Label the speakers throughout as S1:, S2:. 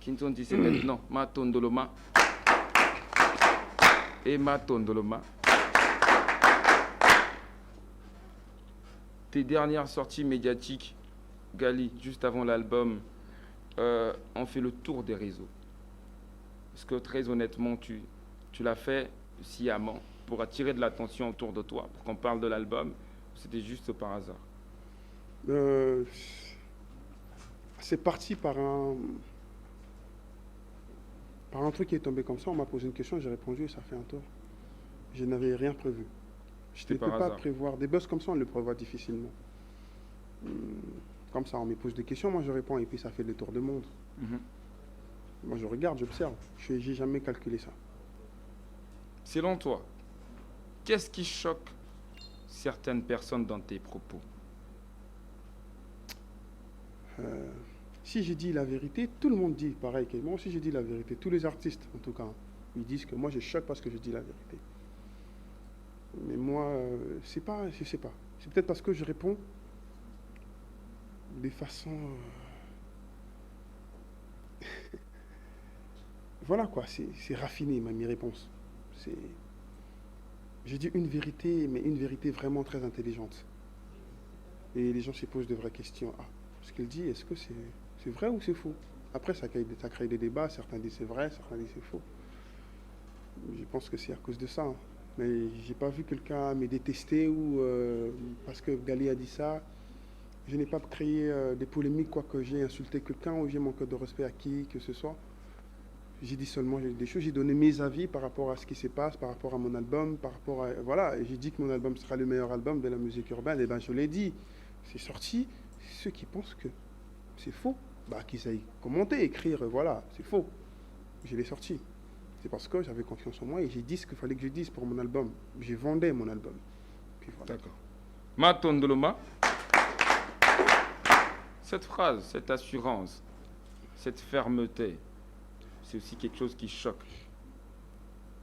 S1: Kinton dit c'est maintenant. Ma tondoloma. Et ma tondoloma. Tes dernières sorties médiatiques, Gali, juste avant l'album, ont fait le tour des réseaux. Est-ce que très honnêtement, tu l'as fait sciemment pour attirer de l'attention autour de toi, pour qu'on parle de l'album, ou c'était juste par hasard?
S2: C'est parti par un truc qui est tombé comme ça. On m'a posé une question, j'ai répondu et ça fait un tour. Je n'avais rien prévu. Je ne peux pas prévoir. Des buzz comme ça, on le prévoit difficilement. Comme ça, on me pose des questions, moi je réponds et puis ça fait le tour du monde. Moi je regarde, j'observe. Je n'ai jamais calculé ça.
S1: Selon toi, qu'est-ce qui choque certaines personnes dans tes propos?
S2: Si je dis la vérité, tout le monde dit pareil que moi aussi je dis la vérité. Tous les artistes, en tout cas, ils disent que moi je choque parce que je dis la vérité. Mais moi, c'est pas, je sais pas. C'est peut-être parce que je réponds de façon... Voilà quoi, c'est raffiné mes réponses. Je dis une vérité, mais une vérité vraiment très intelligente. Et les gens se posent de vraies questions. Ah, ce qu'il dit, est-ce que c'est vrai ou c'est faux? Après, ça crée des débats. Certains disent c'est vrai, certains disent c'est faux. Je pense que c'est à cause de ça. Hein. Mais j'ai pas vu quelqu'un me détester ou parce que Gali a dit ça. Je n'ai pas créé des polémiques, quoi que j'ai insulté quelqu'un ou j'ai manqué de respect à qui que ce soit. J'ai dit seulement des choses, j'ai donné mes avis par rapport à ce qui se passe, par rapport à mon album, par rapport à... Voilà, et j'ai dit que mon album sera le meilleur album de la musique urbaine, et bien je l'ai dit. C'est sorti. Ceux qui pensent que c'est faux, bah qu'ils aillent commenter, écrire, voilà, c'est faux. Je l'ai sorti. C'est parce que j'avais confiance en moi et j'ai dit ce qu'il fallait que je dise pour mon album. J'ai vendu mon album.
S1: Voilà. D'accord. Ma Tondoloma, cette phrase, cette assurance, cette fermeté, c'est aussi quelque chose qui choque.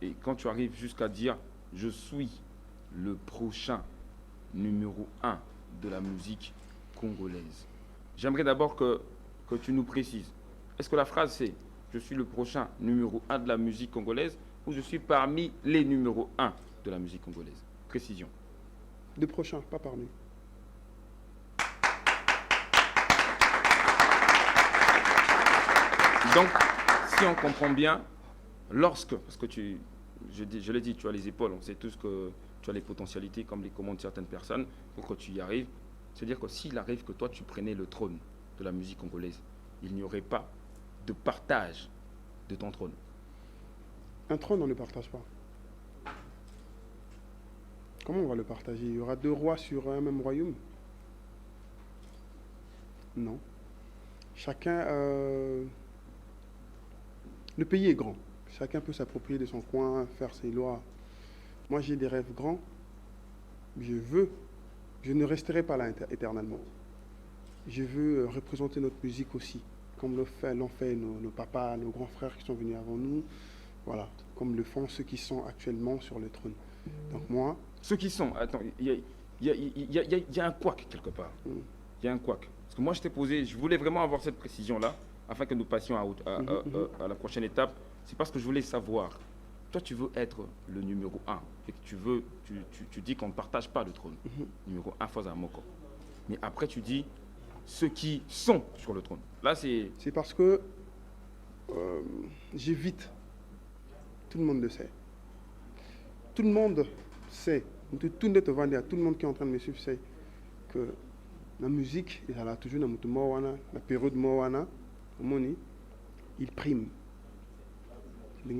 S1: Et quand tu arrives jusqu'à dire « Je suis le prochain numéro 1 de la musique congolaise », j'aimerais d'abord que tu nous précises. Est-ce que la phrase c'est « Je suis le prochain numéro 1 de la musique congolaise » ou « Je suis parmi les numéros 1 de la musique congolaise » Précision.
S2: Le prochain, pas parmi.
S1: Donc, si on comprend bien, parce que je l'ai dit, tu as les épaules, on sait tous que tu as les potentialités comme les commandent certaines personnes pour que tu y arrives. C'est-à-dire que s'il arrive que toi tu prenais le trône de la musique congolaise, il n'y aurait pas de partage de ton trône.
S2: Un trône, on ne le partage pas. Comment on va le partager? Il y aura deux rois sur un même royaume? Non. Chacun... Le pays est grand. Chacun peut s'approprier de son coin, faire ses lois. Moi, j'ai des rêves grands. Je ne resterai pas là éternellement. Je veux représenter notre musique aussi, comme l'ont fait nos papas, nos grands frères qui sont venus avant nous. Voilà, comme le font ceux qui sont actuellement sur le trône. Donc moi...
S1: Ceux qui sont... Attends, il y a un couac quelque part. Il y a un couac. Parce que moi, je voulais vraiment avoir cette précision-là, afin que nous passions à la prochaine étape. C'est parce que je voulais savoir. Toi, tu veux être le numéro 1. Et que tu dis qu'on ne partage pas le trône. Numéro 1, Faza Moko. Mais après, tu dis ceux qui sont sur le trône. Là, c'est...
S2: C'est parce que j'évite. Tout le monde le sait. Tout le monde sait. Tout le monde qui est en train de me suivre sait que la musique, il y a toujours la période Moana, il prime. Mais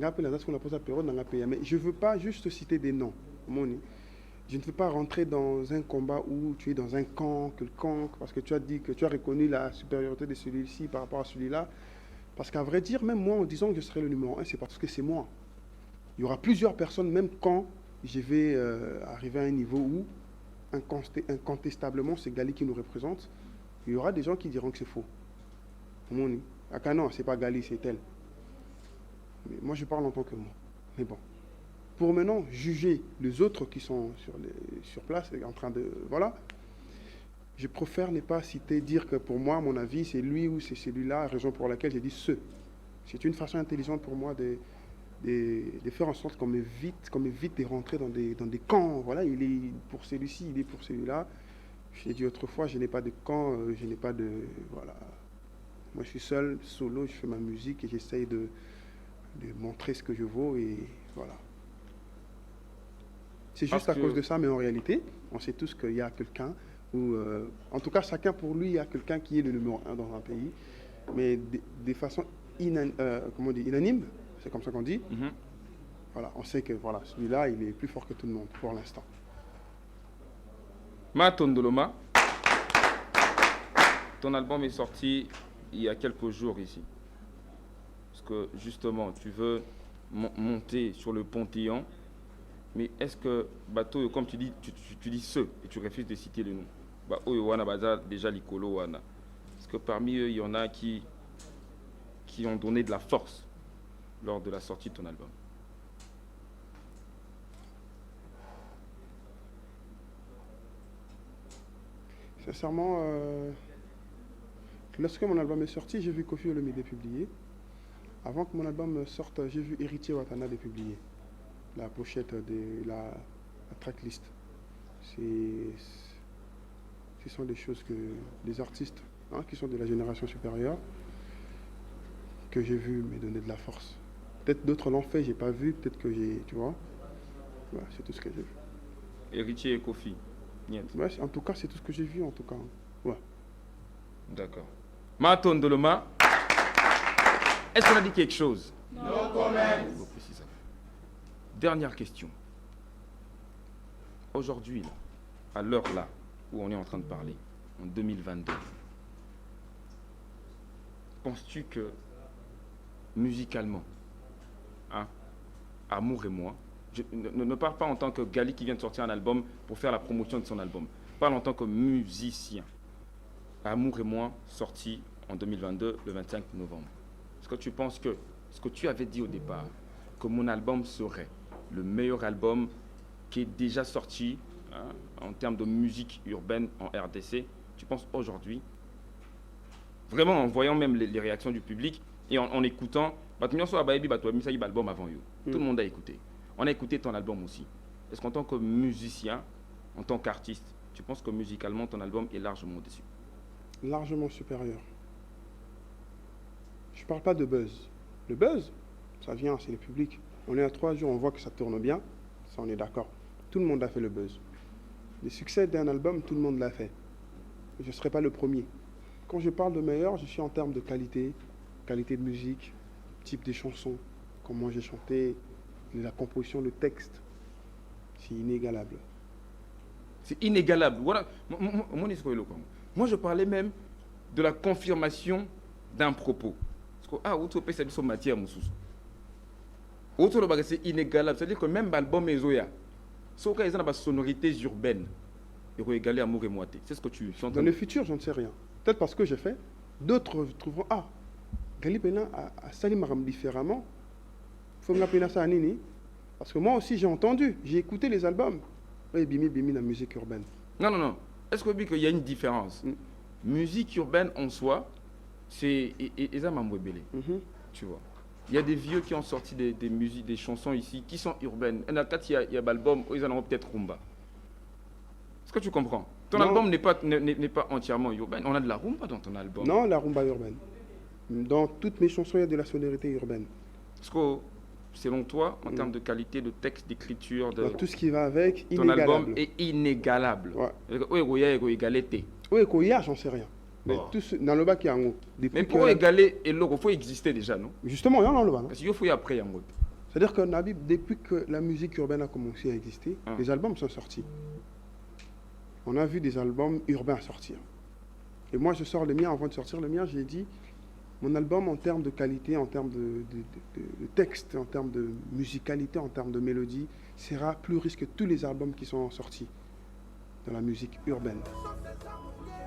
S2: je ne veux pas juste citer des noms. Je ne veux pas rentrer dans un combat où tu es dans un camp quelconque, parce que tu as dit que tu as reconnu la supériorité de celui-ci par rapport à celui-là. Parce qu'à vrai dire, même moi, en disant que je serai le numéro 1, c'est parce que c'est moi. Il y aura plusieurs personnes, même quand je vais arriver à un niveau où, incontestablement, c'est Gali qui nous représente, il y aura des gens qui diront que c'est faux. Ah non, c'est pas Gali, c'est elle. Mais moi, je parle en tant que moi. Mais bon. Pour maintenant juger les autres qui sont sur place, en train de... Voilà. Je préfère ne pas citer, dire que pour moi, mon avis, c'est lui ou c'est celui-là, raison pour laquelle j'ai dit ceux. C'est une façon intelligente pour moi de faire en sorte qu'on m'évite de rentrer dans des camps. Voilà, il est pour celui-ci, il est pour celui-là. J'ai dit autrefois, je n'ai pas de camp, je n'ai pas de... Voilà. Moi, je suis seul, solo, je fais ma musique et j'essaye de montrer ce que je vaux et voilà. C'est juste à cause de ça, mais en réalité, on sait tous qu'il y a quelqu'un, ou en tout cas, chacun pour lui, il y a quelqu'un qui est le numéro un dans un pays, mais de façon unanime, c'est comme ça qu'on dit. Voilà, on sait que voilà, celui-là, il est plus fort que tout le monde pour l'instant.
S1: Matondoloma, ton album est sorti il y a quelques jours ici. Parce que justement, tu veux monter sur le Panthéon. Mais est-ce que, bateau, comme tu dis, tu dis ceux, et tu refuses de citer le nom. Bah, déjà l'Icolo Wana. Est-ce que parmi eux, il y en a qui ont donné de la force lors de la sortie de ton album?
S2: Sincèrement, lorsque mon album est sorti, j'ai vu Koffi Olomide publier. Avant que mon album sorte, j'ai vu Héritier Watanabe publier la pochette de la tracklist. Ce sont des choses que les artistes qui sont de la génération supérieure que j'ai vu me donner de la force. Peut-être d'autres l'ont fait, j'ai pas vu, peut-être que j'ai, tu vois. Ouais, c'est tout ce que j'ai vu.
S1: Héritier et Koffi.
S2: Ouais, en tout cas, c'est tout ce que j'ai vu, en tout cas. Ouais.
S1: D'accord. Matondoloma, est-ce qu'on a dit quelque chose?
S3: No comments.
S1: Dernière question. Aujourd'hui, à l'heure là où on est en train de parler, en 2022, penses-tu que musicalement, Amour et moi, je ne parle pas en tant que Gali qui vient de sortir un album pour faire la promotion de son album, parle en tant que musicien. Amour et moi, sorti en 2022, le 25 novembre. Est-ce que tu penses que ce que tu avais dit au départ, que mon album serait le meilleur album qui est déjà sorti en termes de musique urbaine en RDC, tu penses aujourd'hui, vraiment en voyant même les réactions du public et en écoutant, tout le monde a écouté. On a écouté ton album aussi. Est-ce qu'en tant que musicien, en tant qu'artiste, tu penses que musicalement ton album est largement au-dessus?
S2: Largement supérieur. Je ne parle pas de buzz. Le buzz, ça vient, c'est le public. On est à 3 jours, on voit que ça tourne bien. Ça, on est d'accord. Tout le monde a fait le buzz. Le succès d'un album, tout le monde l'a fait. Je ne serai pas le premier. Quand je parle de meilleur, je suis en termes de qualité de musique, type des chansons, comment j'ai chanté, la composition, le texte. C'est inégalable.
S1: C'est inégalable. Voilà. Moi, je parlais même de la confirmation d'un propos. C'est matière, c'est inégalable. C'est-à-dire que même l'album Ezoya, sauf qu'il y a des sonorités urbaines, il faut égaler Amour et moi. C'est ce que tu chantes.
S2: Dans le futur, je ne sais rien. Peut-être parce que j'ai fait. D'autres trouveront, Gali Pena a sali maram différemment. Il faut me l'appeler ça à Nini. Parce que moi aussi, j'ai entendu, j'ai écouté les albums. Oui, Bimi, la musique urbaine.
S1: Non. Est-ce que qu'il y a une différence? Musique urbaine en soi, c'est tu vois. Il y a des vieux qui ont sorti des musiques, des chansons ici qui sont urbaines. Il y a l'album, ils en ont peut-être rumba. Est-ce que tu comprends? Ton album n'est pas entièrement urbain. On a de la rumba dans ton album.
S2: Non, la rumba urbaine. Dans toutes mes chansons, il y a de la sonorité urbaine.
S1: Est-ce que, selon toi, en termes de qualité, de texte, d'écriture,
S2: tout ce qui va avec,
S1: ton album est inégalable.
S2: Oui, Koya, j'en sais rien. Mais dans le bas qui est en haut.
S1: Mais pour égaler et l'eau, il faut exister déjà, non?
S2: Justement, il y a dans le bas.
S1: Parce qu'il faut y après, en haut.
S2: C'est-à-dire que Nabib, depuis que la musique urbaine a commencé à exister, les albums sont sortis. On a vu des albums urbains sortir. Et moi, je sors le mien. Avant de sortir le mien, j'ai dit, mon album, en termes de qualité, en termes de texte, en termes de musicalité, en termes de mélodie, sera plus riche que tous les albums qui sont sortis dans la musique urbaine.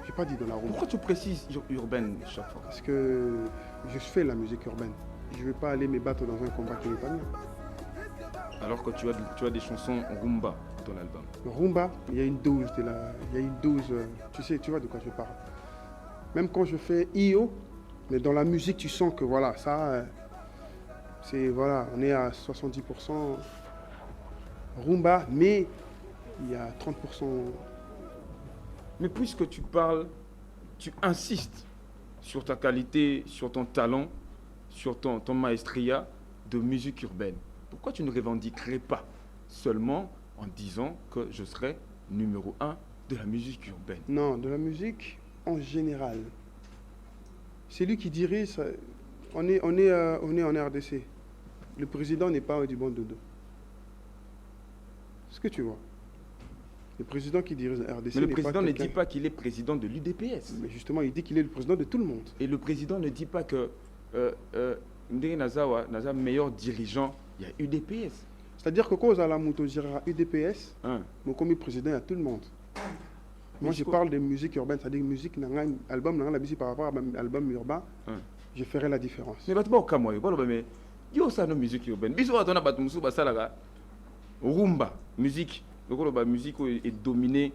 S2: Je n'ai pas dit dans la rumba.
S1: Pourquoi tu précises urbaine chaque fois?
S2: Parce que je fais la musique urbaine. Je ne vais pas aller me battre dans un combat qui n'est pas mien.
S1: Alors que tu as des chansons rumba dans ton album.
S2: Rumba, il y a une dose tu vois de quoi je parle. Même quand je fais IO, mais dans la musique, tu sens que voilà, ça, C'est, voilà, on est à 70% rumba, mais il y a 30%.
S1: Mais puisque tu parles, tu insistes sur ta qualité, sur ton talent, sur ton maestria de musique urbaine, pourquoi tu ne revendiquerais pas seulement en disant que je serai numéro 1 de la musique urbaine?
S2: Non, de la musique en général. C'est lui qui dirige. On est en RDC. Le président n'est pas du bon dodo. C'est ce que tu vois. Le président qui dirige la RDC.
S1: Mais le
S2: n'est
S1: président
S2: pas
S1: ne
S2: quelqu'un-
S1: dit pas qu'il est président de l'UDPS.
S2: Mais justement, il dit qu'il est le président de tout le monde.
S1: Et le président ne dit pas que Ndenge Naza meilleur dirigeant, il y a UDPS.
S2: C'est-à-dire que quand vous allez à Mouto Girard UDPS,
S1: Hein.
S2: mon commis président, il y a tout le monde. Moi, je parle de musique urbaine, c'est-à-dire musique, album, la musique par rapport à l'album urbain,
S1: Hein.
S2: je ferai la différence.
S1: Mais bato ba kamwa yo mais yo ça no musique urbaine. Biso atona bato musu basalaga rumba musique. Donc la musique est dominée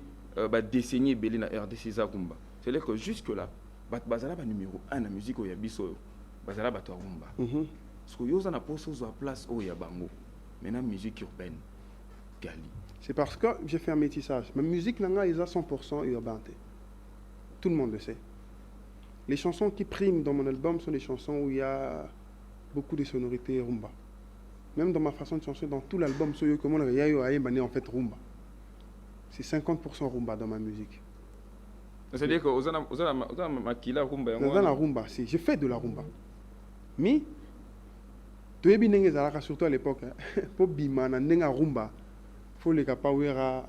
S1: décennie belé na RDC za rumba. C'est-à-dire que jusque là bat bazala ba numéro 1 na musique ya biso bazala bato rumba. Parce que yo za na poso zo place o ya bango. Maintenant musique urbaine. Gali.
S2: C'est parce que j'ai fait un métissage. Ma musique, là, ils ont 100% urbain. Tout le monde le sait. Les chansons qui priment dans mon album sont des chansons où il y a beaucoup de sonorités rumba. Même dans ma façon de chanter, dans tout l'album, en fait rumba. C'est 50% rumba dans ma musique.
S1: C'est-à-dire que ozana makila rumba yango.
S2: Dans la rumba, je fais de la rumba. Mais, tu es surtout à l'époque, pour bimana, nenga rumba. Faut les capawera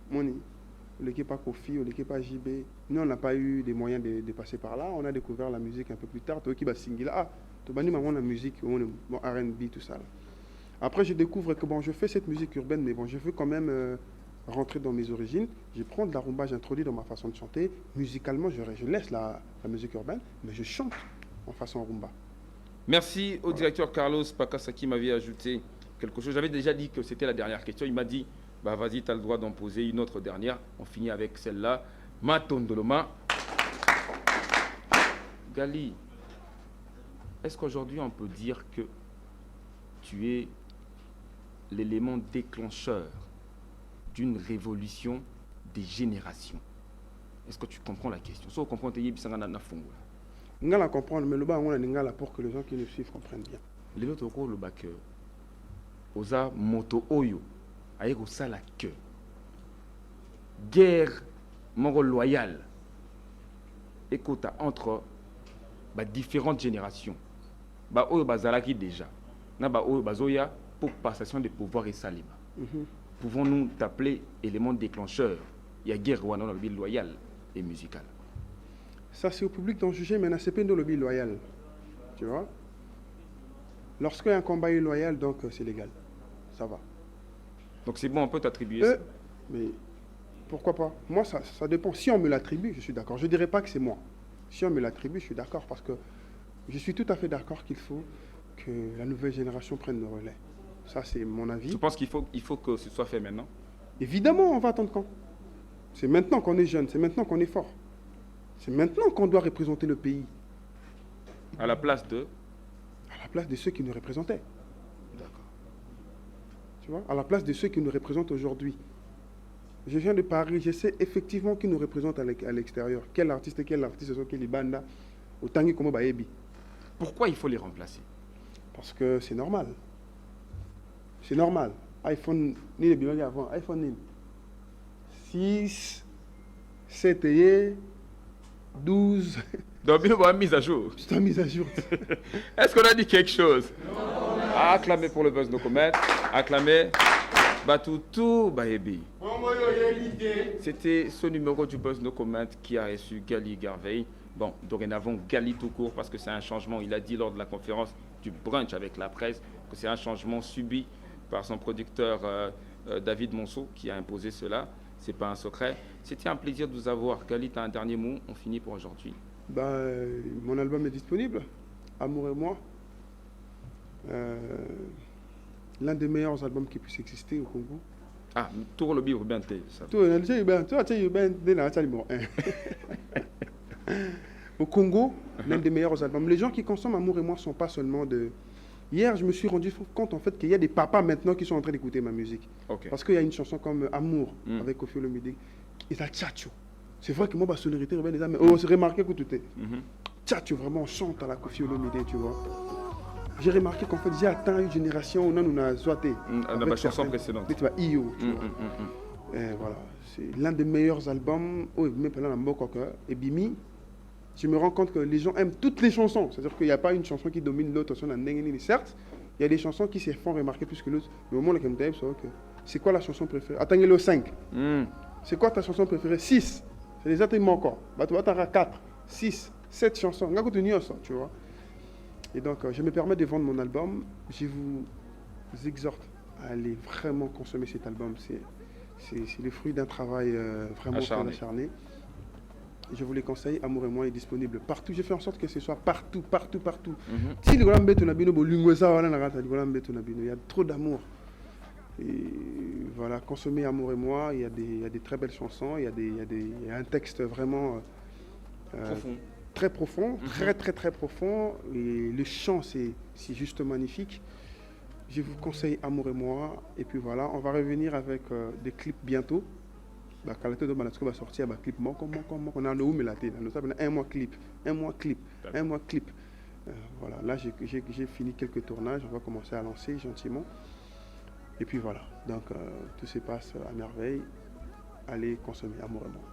S2: moni l'équipe pas Kofi ou l'équipe pas JB. Nous on n'a pas eu des moyens de passer par là, on a découvert la musique un peu plus tard, toi qui va single tu bani maman la musique bon R&B tout ça là. Après je découvre que bon je fais cette musique urbaine mais bon je veux quand même rentrer dans mes origines, je prends de la rumba, j'introduis dans ma façon de chanter, musicalement je laisse la musique urbaine mais je chante en façon rumba.
S1: Merci au directeur Carlos Pakassa qui m'avait ajouté quelque chose. J'avais déjà dit que c'était la dernière question. Il m'a dit, bah vas-y, tu as le droit d'en poser une autre dernière. On finit avec celle-là. Matondoloma. Gali, est-ce qu'aujourd'hui on peut dire que tu es l'élément déclencheur d'une révolution des générations? Est-ce que tu comprends la question? Si vous comprenez,
S2: On va la comprendre, mais le bas on a là pour que les gens qui nous suivent comprennent bien.
S1: Les autres le bas que oza moto oyo aye kosala que guerre moko loyale ekota entre différentes générations oyo bazalaki déjà na oyo bazoya pour passation de pouvoir et salima. Pouvons-nous t'appeler élément déclencheur? Il y a guerre wana lobby loyale et musicale.
S2: Ça c'est au public d'en juger, mais c'est pas dans le lobby loyal. Tu vois? Lorsqu'il y a un combat illoyal, donc c'est légal. Ça va.
S1: Donc c'est bon, on peut t'attribuer ça.
S2: Mais pourquoi pas? Moi, ça dépend. Si on me l'attribue, je suis d'accord. Je ne dirais pas que c'est moi. Si on me l'attribue, je suis d'accord parce que je suis tout à fait d'accord qu'il faut que la nouvelle génération prenne le relais. Ça, c'est mon avis.
S1: Je pense qu'il faut que ce soit fait maintenant.
S2: Évidemment, on va attendre quand? C'est maintenant qu'on est jeune, c'est maintenant qu'on est fort. C'est maintenant qu'on doit représenter le pays.
S1: À la place de
S2: ceux qui nous représentaient.
S1: D'accord.
S2: Tu vois, à la place de ceux qui nous représentent aujourd'hui. Je viens de Paris, je sais effectivement qui nous représente à l'extérieur. Quel artiste, quel Ibanda, au Tangi Komo Baebi.
S1: Pourquoi il faut les remplacer?
S2: Parce que c'est normal. C'est normal. iPhone, ni les bilans avant, iPhone ni. 6, 7 et 12.
S1: Donc, il y a une mise à jour.
S2: C'est une mise à jour.
S1: Est-ce qu'on a dit quelque chose? Acclamez pour le Buzz No Comment. Acclamez. Batoutou Baebi. C'était ce numéro du Buzz No Comment qui a reçu Gali Garvey. Bon, dorénavant Gali tout court parce que c'est un changement. Il a dit lors de la conférence du brunch avec la presse que c'est un changement subi par son producteur David Monceau qui a imposé cela. C'est pas un secret. C'était un plaisir de vous avoir. Gali, tu as un dernier mot. On finit pour aujourd'hui.
S2: Mon album est disponible. Amour et moi. L'un des meilleurs albums qui puisse exister au Congo.
S1: Ah, tout le bio bien
S2: Au Congo, l'un des meilleurs albums. Les gens qui consomment Amour et moi ne sont pas seulement Hier, je me suis rendu compte en fait qu'il y a des papas maintenant qui sont en train d'écouter ma musique.
S1: Ok.
S2: Parce qu'il y a une chanson comme Amour
S1: Mm.
S2: avec Koffi Olomide et ça tchatcho. C'est vrai que moi, ma sonorité, mais oh, c'est remarqué que tout est.
S1: Mhm.
S2: Tchatcho, vraiment, on chante à la Koffi Olomide, tu vois. J'ai remarqué qu'en fait, j'ai atteint une génération où on a zoité.
S1: Dans ma chanson précédente.
S2: Tu vois, Iyo, tu
S1: Mm,
S2: vois.
S1: mm, mm, mm.
S2: Et voilà, c'est l'un des meilleurs albums. Oh, même pendant la Mokoka et Bimi. Je me rends compte que les gens aiment toutes les chansons. C'est-à-dire qu'il n'y a pas une chanson qui domine l'autre. Certes, il y a des chansons qui se font remarquer plus que l'autre. Mais au moment où c'est quoi la chanson préférée? Attendez le 5.
S1: Mm.
S2: C'est quoi ta chanson préférée? 6. C'est des autres encore. Bah, tu vas t'en 4, 6, 7 chansons. Tu vois. Et donc, je me permets de vendre mon album. Je vous exhorte à aller vraiment consommer cet album. C'est le fruit d'un travail vraiment très acharné. Je vous les conseille, Amour et moi est disponible partout. J'ai fait en sorte que ce soit partout, partout, partout. Si il y a trop d'amour. Et voilà, consommez Amour et moi, il y a des très belles chansons, il y a un texte vraiment
S1: Profond.
S2: très profond, très très très profond. Et le chant, c'est juste magnifique. Je vous conseille Amour et moi. Et puis voilà, on va revenir avec des clips bientôt. Quand la va sortir, clip, on a un mois clip. Voilà, là j'ai fini quelques tournages, on va commencer à lancer gentiment. Et puis voilà, donc tout se passe à merveille. Allez consommer Amour et moi.